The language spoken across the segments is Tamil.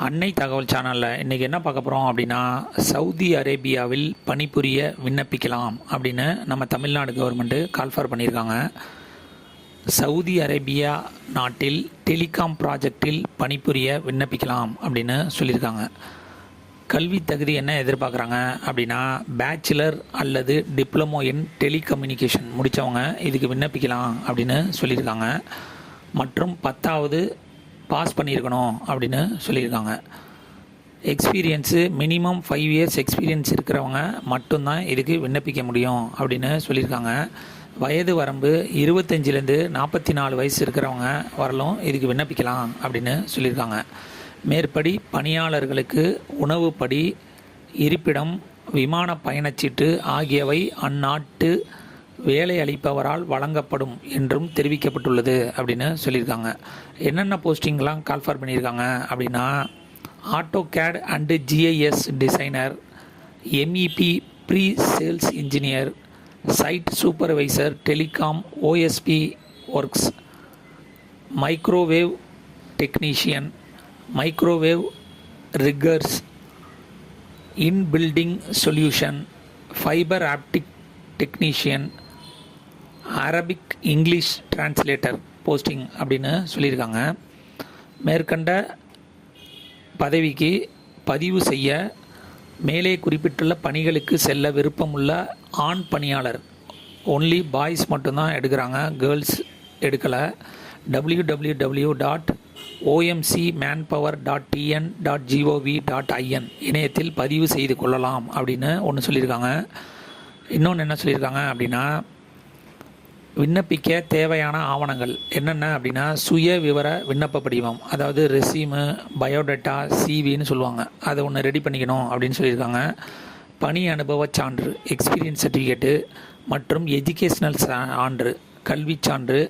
அன்னை தகவல் சேனலில் இன்றைக்கி என்ன பார்க்க போகிறோம் அப்படின்னா, சவுதி அரேபியாவில் பணிபுரிய விண்ணப்பிக்கலாம் அப்படின்னு நம்ம தமிழ்நாடு கவர்மெண்ட்டு கால்ஃபார் பண்ணியிருக்காங்க. சவுதி அரேபியா நாட்டில் டெலிகாம் ப்ராஜெக்டில் பணிபுரிய விண்ணப்பிக்கலாம் அப்படின்னு சொல்லியிருக்காங்க. கல்வி தகுதி என்ன எதிர்பார்க்குறாங்க அப்படின்னா, பேச்சுலர் அல்லது டிப்ளமோ இன் டெலிகம்யூனிகேஷன் முடித்தவங்க இதுக்கு விண்ணப்பிக்கலாம் அப்படின்னு சொல்லியிருக்காங்க. மற்றும் 10வது பாஸ் பண்ணியிருக்கணும் அப்படின்னு சொல்லியிருக்காங்க. எக்ஸ்பீரியன்ஸு மினிமம் 5 இயர்ஸ் எக்ஸ்பீரியன்ஸ் இருக்கிறவங்க மட்டும்தான் இதுக்கு விண்ணப்பிக்க முடியும் அப்படின்னு சொல்லியிருக்காங்க. வயது வரம்பு 25லேருந்து 44 வயசு இருக்கிறவங்க வரலும் இதுக்கு விண்ணப்பிக்கலாம் அப்படின்னு சொல்லியிருக்காங்க. மேற்படி பணியாளர்களுக்கு உணவுப்படி, இருப்பிடம், விமான பயணச்சீட்டு ஆகியவை அந்நாட்டு வேலை அளிப்பவரால் வழங்கப்படும் என்றும் தெரிவிக்கப்பட்டுள்ளது அப்படின்னு சொல்லியிருக்காங்க. என்னென்ன போஸ்டிங்லாம் கால்ஃபார் பண்ணியிருக்காங்க அப்படின்னா, AutoCAD and GIS designer, MEP pre sales engineer, site supervisor telecom OSP works, microwave technician, microwave riggers, in building solution, fibre optic technician, Arabic English translator posting அப்படின்னு சொல்லியிருக்காங்க. மேற்கண்ட பதவிக்கு பதிவு செய்ய மேலே குறிப்பிட்டுள்ள பணிகளுக்கு செல்ல விருப்பமுள்ள ஆண் பணியாளர், ஒன்லி பாய்ஸ் மட்டும்தான் எடுக்கிறாங்க, கேர்ள்ஸ் எடுக்கலை. www.omcmanpower.tn.gov.in இணையத்தில் பதிவு செய்து கொள்ளலாம் அப்படின்னு ஒன்று சொல்லியிருக்காங்க. இன்னொன்று என்ன சொல்லியிருக்காங்க அப்படின்னா, விண்ணப்பிக்க தேவையான ஆவணங்கள் என்னென்ன அப்படின்னா, சுய விவர விண்ணப்ப படிவம், அதாவது ரெஸ்யூமு, பயோடேட்டா, சிவின்னு சொல்லுவாங்க, அதை ஒன்று ரெடி பண்ணிக்கணும் அப்படின்னு சொல்லியிருக்காங்க. பணி அனுபவ சான்று, எக்ஸ்பீரியன்ஸ் சர்டிஃபிகேட்டு மற்றும் எஜுகேஷ்னல் சான்று, கல்வி சான்று,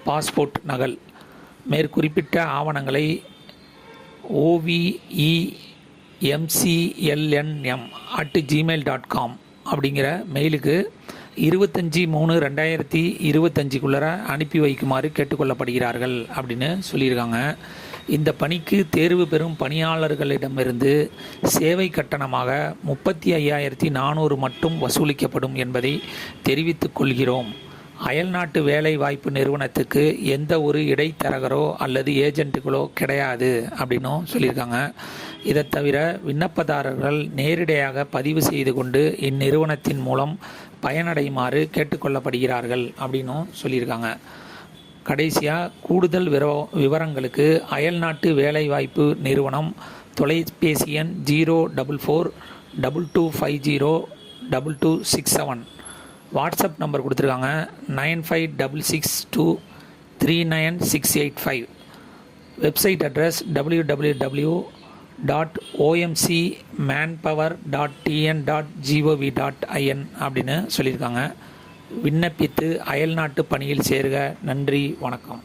பாஸ்போர்ட் நகல். மேற்குறிப்பிட்ட ஆவணங்களை ovemclnm@gmail.com அப்படிங்கிற மெயிலுக்கு 25/3/2025 அனுப்பி வைக்குமாறு கேட்டுக்கொள்ளப்படுகிறார்கள் அப்படின்னு சொல்லியிருக்காங்க. இந்த பணிக்கு தேர்வு பெறும் பணியாளர்களிடமிருந்து சேவை கட்டணமாக 35,400 மட்டும் வசூலிக்கப்படும் என்பதை தெரிவித்துக் கொள்கிறோம். அயல்நாட்டு வேலை வாய்ப்பு நிறுவனத்துக்கு எந்த ஒரு இடைத்தரகரோ அல்லது ஏஜென்ட்டுகளோ கிடையாது அப்படின்னும் சொல்லியிருக்காங்க. இதை தவிர விண்ணப்பதாரர்கள் நேரடியாக பதிவு செய்து கொண்டு இந்நிறுவனத்தின் மூலம் பயனடையுமாறு கேட்டுக்கொள்ளப்படுகிறார்கள் அப்படின்னும் சொல்லியிருக்காங்க. கடைசியாக கூடுதல் விவரங்களுக்கு அயல்நாட்டு வேலைவாய்ப்பு நிறுவனம் தொலைபேசி எண் 04422502267, வாட்ஸ்அப் நம்பர் கொடுத்துருக்காங்க 9566239685. வெப்சைட் அட்ரஸ் www.omcmanpower.tn.gov.in அப்படின்னு சொல்லியிருக்காங்க. விண்ணப்பித்து அயல்நாட்டு பணியில் சேருக. நன்றி, வணக்கம்.